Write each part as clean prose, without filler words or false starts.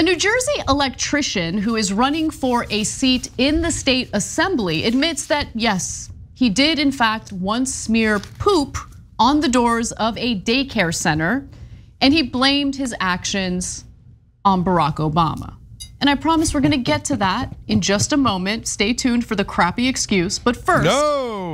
A New Jersey electrician who is running for a seat in the state assembly admits that, yes, he did in fact once smear poop on the doors of a daycare center, and he blamed his actions on Barack Obama. And I promise we're gonna get to that in just a moment. Stay tuned for the crappy excuse. But first,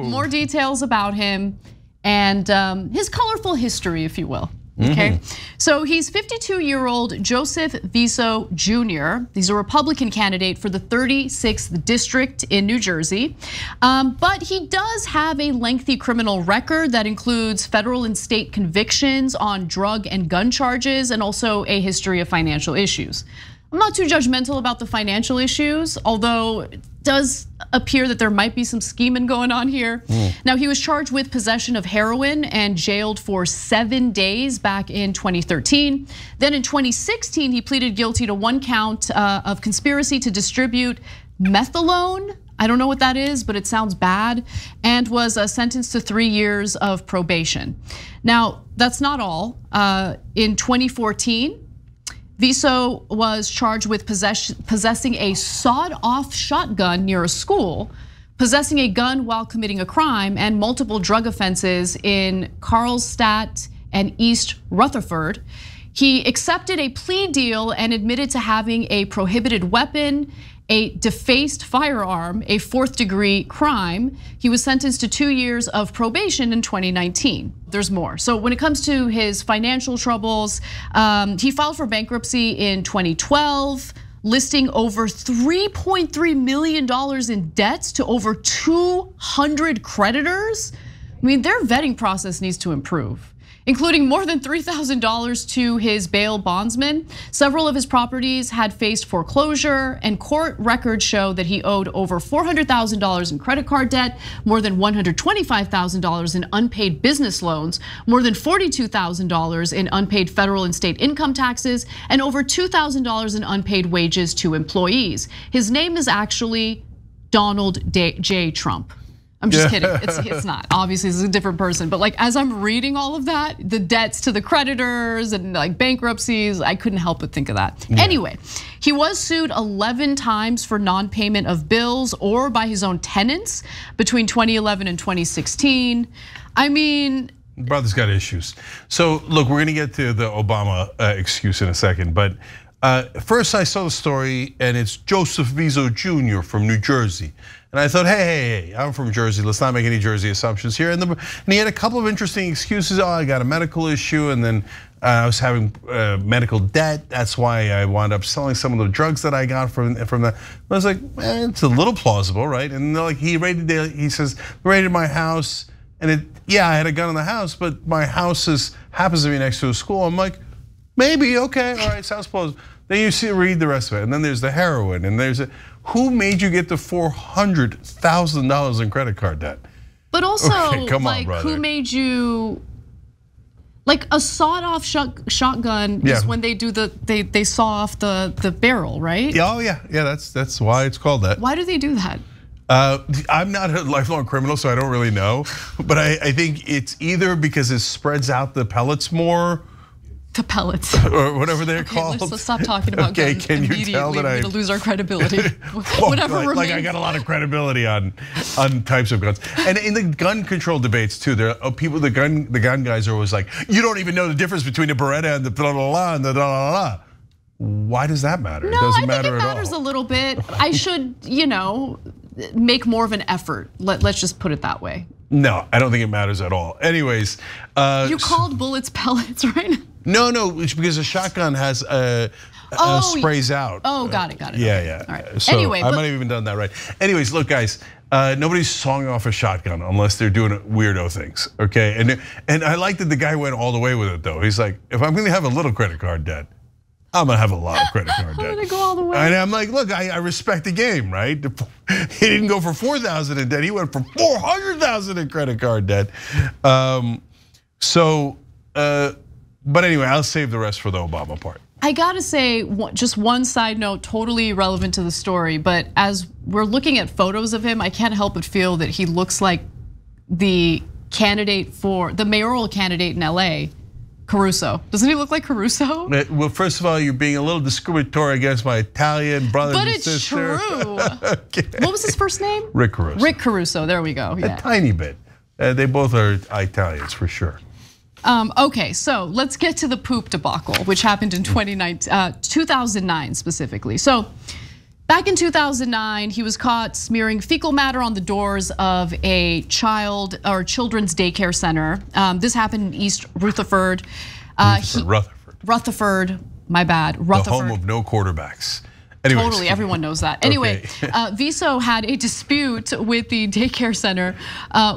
more details about him and his colorful history, if you will. Okay, so he's 52-year-old Joseph Viso Jr. He's a Republican candidate for the 36th district in New Jersey. But he does have a lengthy criminal record that includes federal and state convictions on drug and gun charges, and also a history of financial issues. I'm not too judgmental about the financial issues, although it does appear that there might be some scheming going on here. Now, he was charged with possession of heroin and jailed for 7 days back in 2013. Then in 2016, he pleaded guilty to 1 count of conspiracy to distribute methadone. I don't know what that is, but it sounds bad, and was sentenced to 3 years of probation. Now, that's not all. In 2014, Viso was charged with possessing a sawed-off shotgun near a school, possessing a gun while committing a crime, and multiple drug offenses in Carlstadt and East Rutherford. He accepted a plea deal and admitted to having a prohibited weapon, a defaced firearm, a 4th-degree crime. He was sentenced to 2 years of probation in 2019. There's more. So when it comes to his financial troubles, he filed for bankruptcy in 2012, listing over $3.3 million in debts to over 200 creditors. I mean, their vetting process needs to improve, including more than $3,000 to his bail bondsman. Several of his properties had faced foreclosure, and court records show that he owed over $400,000 in credit card debt, more than $125,000 in unpaid business loans, more than $42,000 in unpaid federal and state income taxes, and over $2,000 in unpaid wages to employees. His name is actually Donald J. Trump. I'm just kidding, it's not. Obviously, this is a different person, but like as I'm reading all of that, the debts to the creditors and like bankruptcies, I couldn't help but think of that. Anyway, he was sued 11 times for non-payment of bills or by his own tenants between 2011 and 2016. I mean, brother's got issues. So look, we're gonna get to the Obama excuse in a second, but first I saw the story, and it's Joseph Viso Jr. from New Jersey. And I thought, hey, I'm from Jersey. Let's not make any Jersey assumptions here. And he had a couple of interesting excuses. Oh, I got a medical issue, and then I was having medical debt. That's why I wound up selling some of the drugs that I got from that. I was like, man, it's a little plausible, right? And like he says, raided my house, and yeah, I had a gun in the house, but my house happens to be next to a school. I'm like, maybe, okay, all right, sounds plausible. Then you read the rest of it, and then there's the heroin, and there's who made you get the $400,000 in credit card debt? But also, like, who made you, like a sawed-off shotgun is when they do they saw off the barrel, right? Oh yeah, that's why it's called that. Why do they do that? I'm not a lifelong criminal, so I don't really know. But I think it's either because it spreads out the pellets more. The pellets, or whatever they're called. Let's stop talking about guns. Can you tell that we to lose our credibility? Whatever remains. Like I got a lot of credibility on types of guns, and in the gun control debates too. There are people, the gun guys are always like, you don't even know the difference between a Beretta and the blah blah blah and the blah blah blah. Why does that matter? No, it doesn't I matter think it matters a little bit. I should, make more of an effort. Let's just put it that way. No, I don't think it matters at all. Anyways, you called bullets pellets, right? No, it's because a shotgun has sprays out. Oh, got it. Yeah. All right. So anyway, I might have even done that right. Anyways, look, guys, nobody's sawing off a shotgun unless they're doing weirdo things, okay? And I like that the guy went all the way with it though. He's like, if I'm gonna have a little credit card debt, I'm gonna have a lot of credit card debt. I'm gonna go all the way. And I'm like, look, I respect the game, right? He didn't go for 4,000 in debt. He went for 400,000 in credit card debt. But anyway, I'll save the rest for the Obama part. I gotta say, just one side note, totally irrelevant to the story, but as we're looking at photos of him, I can't help but feel that he looks like the mayoral candidate in LA Caruso. Doesn't he look like Caruso? Well, first of all, you're being a little discriminatory against my Italian brothers and But sisters. it's true. Okay. What was his first name? Rick Caruso. Rick Caruso, there we go. Yeah. A tiny bit. They both are Italians for sure. Okay, so let's get to the poop debacle, which happened in 2009 specifically. So back in 2009, he was caught smearing fecal matter on the doors of a children's daycare center. This happened in East Rutherford. Rutherford, my bad. Rutherford. The home of no quarterbacks. Anyways. Totally, everyone knows that. Anyway, Viso had a dispute with the daycare center,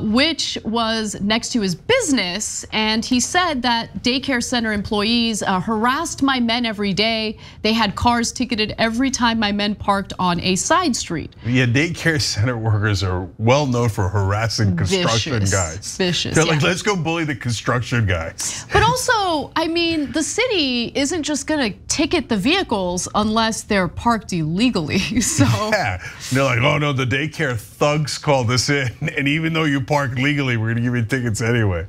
which was next to his business, and he said that daycare center employees harassed my men every day. They had cars ticketed every time my men parked on a side street. Yeah, daycare center workers are well known for harassing construction guys. Vicious. They're like, let's go bully the construction guys. But also, I mean, the city isn't just gonna ticket the vehicles unless they're parked illegally, so. Yeah, they're like, oh no, the daycare thugs called us in, and even though you parked legally, we're gonna give you tickets anyway.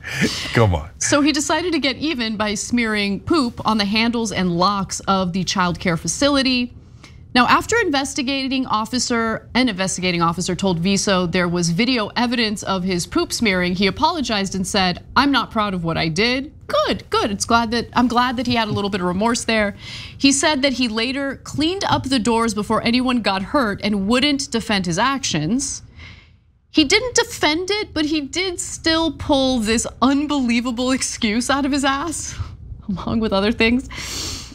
Come on. So he decided to get even by smearing poop on the handles and locks of the child care facility. Now, after an investigating officer told Viso there was video evidence of his poop smearing, he apologized and said, "I'm not proud of what I did." Good. I'm glad that he had a little bit of remorse there. He said that he later cleaned up the doors before anyone got hurt and wouldn't defend his actions. He didn't defend it, but he did still pull this unbelievable excuse out of his ass, along with other things.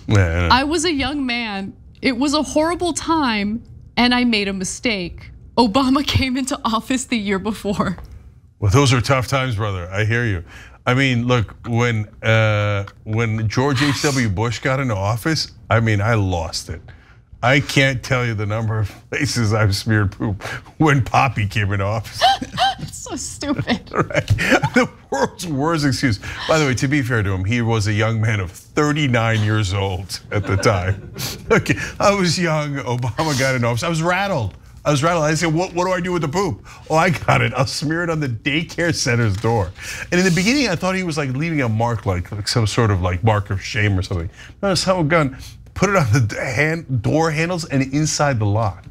Yeah. I was a young man. It was a horrible time, and I made a mistake. Obama came into office the year before. Well, those are tough times, brother. I hear you. I mean, look, when George H.W. Bush got into office, I mean, I lost it. I can't tell you the number of places I've smeared poop when Poppy came into office. It's so stupid. Right. The world's worst excuse. By the way, to be fair to him, he was a young man of 39 years old at the time. Okay, I was young, Obama got into office. I was rattled. I said, what do I do with the poop? Oh, I got it. I'll smear it on the daycare center's door. And in the beginning, I thought he was like leaving a mark, like some sort of like mark of shame or something. No, it's how gun. Put it on the door handles and inside the lock.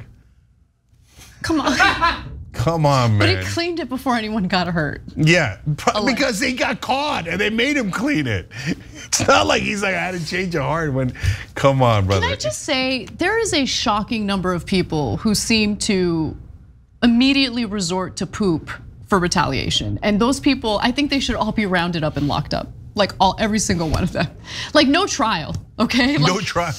Come on. Come on, man. But he cleaned it before anyone got hurt. Yeah, because they got caught and they made him clean it. It's not like he's like, I had to change your heart when, come on, brother. Can I just say, there is a shocking number of people who seem to immediately resort to poop for retaliation. And those people, I think they should all be rounded up and locked up. Like every single one of them. Like no trial, okay? No trial.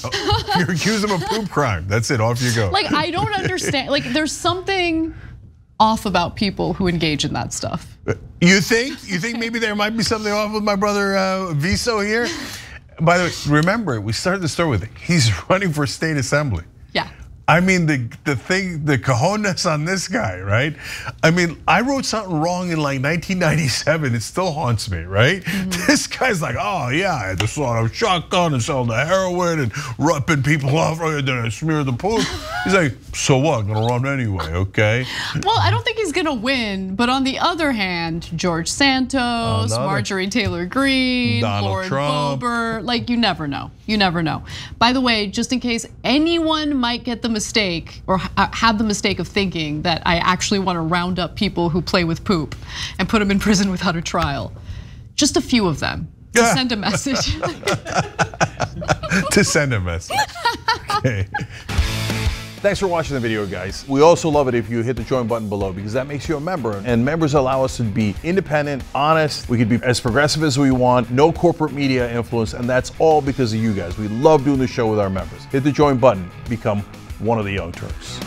You're accused of a poop crime. That's it, off you go. Like I don't understand, like there's something off about people who engage in that stuff. You think? You think maybe there might be something off with my brother Viso here? By the way, remember, we started the story with he's running for state assembly. Yeah. I mean, the cojones on this guy, right? I mean, I wrote something wrong in like 1997. It still haunts me, right? This guy's like, oh yeah, I had to sort of shotgun and sell the heroin and ripping people off, and then I smear the poop. He's like, so what? I'm gonna run anyway, okay? Well, I don't think he's gonna win, but on the other hand, George Santos, Marjorie Taylor Greene, Lauren Boebert, like you never know. You never know. By the way, just in case anyone might get the mistake or have the mistake of thinking that I actually want to round up people who play with poop and put them in prison without a trial, just a few of them to send a message. To send a message. Okay. Thanks for watching the video, guys. We also love it if you hit the join button below because that makes you a member, and members allow us to be independent, honest. We can be as progressive as we want, no corporate media influence, and that's all because of you guys. We love doing the show with our members. Hit the join button, become one of the Young Turks.